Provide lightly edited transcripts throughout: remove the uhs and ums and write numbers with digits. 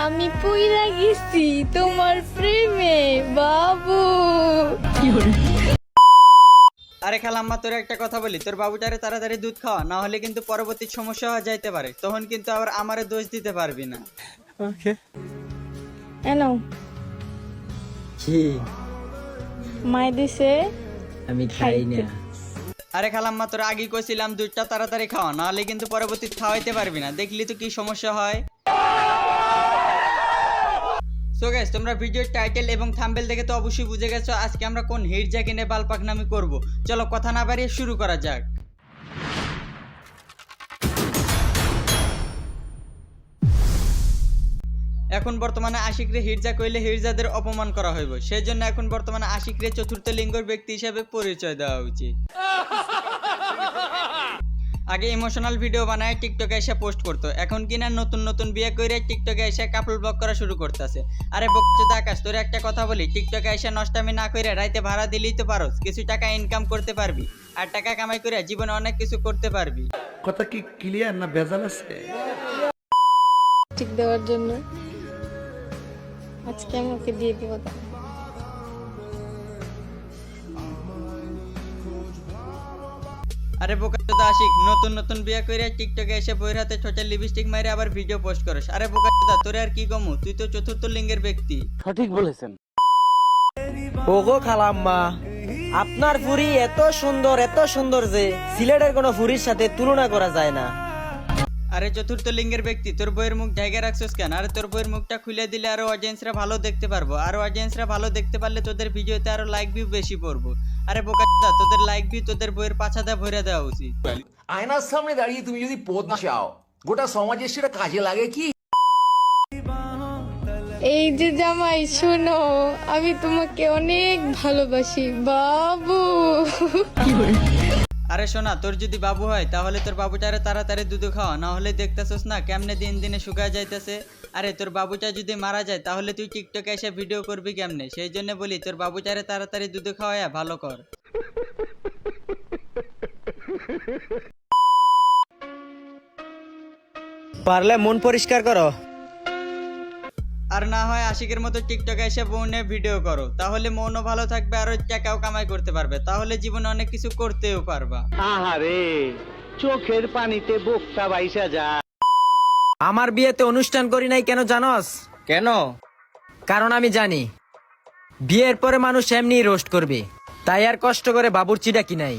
আমি পুইরা গেছি তোমার প্রেমে বাবু। আরে খালাম্মা, তোর একটা কথা বলি, তোর বাবুটারে তাড়াতাড়ি দুধ খাওয়া, না হলে কিন্তু পরবর্তী সমস্যা হয়ে যাইতে পারে, তখন কিন্তু আবার আমারে দোষ দিতে পারবি না। ওকে। এনো কি? মাই দিছে আমি খাই না। আরে খালাম্মা, তোর আগেই কইছিলাম দুধটা তাড়াতাড়ি খাওয়া, না হলে কিন্তু পরবর্তী খাওয়াইতে পারবি না, দেখলি তো কি সমস্যা হয়। সো গাইস, তোমরা ভিডিওর টাইটেল এবং থাম্বনেল দেখে তো অবশ্যই বুঝে গেছো আজকে আমরা কোন হিট জ্যাকে নিয়ে বালপাকনামি করব। চলো কথা না বাড়িয়ে শুরু করা যাক। এখন বর্তমানে আশিকরে হিরজা কইলে হিরজাদের অপমান করা হইব, সেই জন্য এখন বর্তমানে আশিকরে চতুর্থ লিঙ্গের ব্যক্তি হিসেবে পরিচয় দেওয়া উচিত। আগে ইমোশনাল ভিডিও বানায় টিকটকে এসে পোস্ট করতো, এখন কিনা নতুন নতুন বিয়ে করে টিকটকে এসে কাপল ব্লগ করা শুরু করতেছে। আরে বকচোদা আকাশ, তোর একটা কথা বলি, টিকটকে এসে নষ্টামি না করে রাইতে ভাড়া দিলেই তো পারোস, কিছু টাকা ইনকাম করতে পারবি, আর টাকা কামাই করে জীবনে অনেক কিছু করতে পারবি। কথা কি ক্লিয়ার না ভেজাল আছে? ঠিক দেওয়ার জন্য আজকে আমাকে দিয়ে দিব। আরে বোকাচোদা আশিক, নতুন নতুন বিয়ে করে টিকটকে এসে বইয়ের হাতে ঠোঁটের লিপস্টিক মাইরে আবার ভিডিও পোস্ট করিস। আরে বোকাচোদা, তোরে আর কি কমু, তুই তো চতুর্থ লিঙ্গের ব্যক্তি। সঠিক বলেছেন। ওগো খালাম্মা, আপনার ফুরি এত সুন্দর যে সিলেটের কোনো ফুরির সাথে তুলনা করা যায় না। আরে চতুর্থ লিঙ্গের ব্যক্তি, তোর বইয়ের মুখ জায়গা রাখছিস কেন? আরে তোর বইয়ের মুখটা খুলে দিলে আরো অডিয়েন্সরা ভালো দেখতে পারবো, আর অডিয়েন্সরা ভালো দেখতে পারলে তোদের ভিডিওতে আরো লাইক ভিউ বেশি পড়বো। আরে বোকাচোদা, তোদের লাইক ভিউ তোদের বইয়ের পাছাদা ভরে দেওয়া উচিত। আয়নার সামনে দাঁড়িয়ে তুমি যদি পদ না চাও, গোটা সমাজের সেটা কাজে লাগে কি? এই যে জামাই শোনো, আমি তোমাকে অনেক ভালোবাসি বাবু। আরে শোনা, তোর যদি বাবু হয় তাহলে তোর বাবুটারে তাড়াতাড়ি দুধ খাওয়া, না হলে দেখতেছস না কেমনে দিন দিনে শুকায় যাইতেছে। আরে তোর বাবুটা যদি মারা যায় তাহলে তুই টিকটকে এসে ভিডিও করবি কেমনে? সেই জন্য বলি, তোর বাবুটারে তাড়াতাড়ি দুধ খাওয়ায়া ভালো কর। পারলে মন পরিষ্কার করো। আর না হয় আশিকের মতো টিকটকে এসে বউনে ভিডিও করো, তাহলে মনও ভালো থাকবে, আরো টাকাও কামাই করতে পারবে, তাহলে জীবনে অনেক কিছু করতেও পারবা। আহারে, চোখের পানিতে বোকটা বাইসা যায়। আমার বিয়েতে অনুষ্ঠান করি নাই কেন জানোস? কেন? কারণ আমি জানি বিয়ের পরে মানুষ এমনি রোস্ট করবে, তাই আর কষ্ট করে বাবুর্চিটা কিনাই।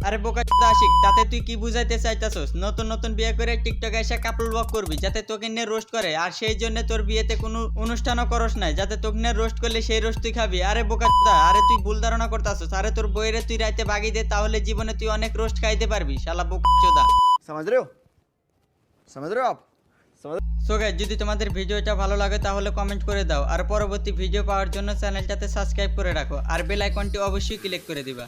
আরে বোকাচোদা আশিক, তাতে তুই কি বুঝাইতে চাইতাছস? নতুন নতুন বিয়ে করে টিকটকে এসে কাপল ব্লগ করবি যাতে তোকে নিয়ে রোস্ট করে, আর সেই জন্য তোর বিয়েতে কোনো অনুষ্ঠানও করস নাই যাতে তোকে নিয়ে রোস্ট করলে সেই রোস্ট তুই খাবি। আরে বোকাচোদা, আরে তুই ভুল ধারণা করতাছস। আরে তোর বইরে তুই রাইতে বাগি দে, তাহলে জীবনে তুই অনেক রোস্ট খাইতে পারবি, শালা বোকাচোদা। समझ रहे हो आप? সো গাইস, যদি তোমাদের ভিডিওটা ভালো লাগে তাহলে কমেন্ট করে দাও, আর পরবর্তী ভিডিও পাওয়ার জন্য চ্যানেলটাতে সাবস্ক্রাইব করে রাখো, আর বেল আইকনটি অবশ্যই ক্লিক করে দিবা।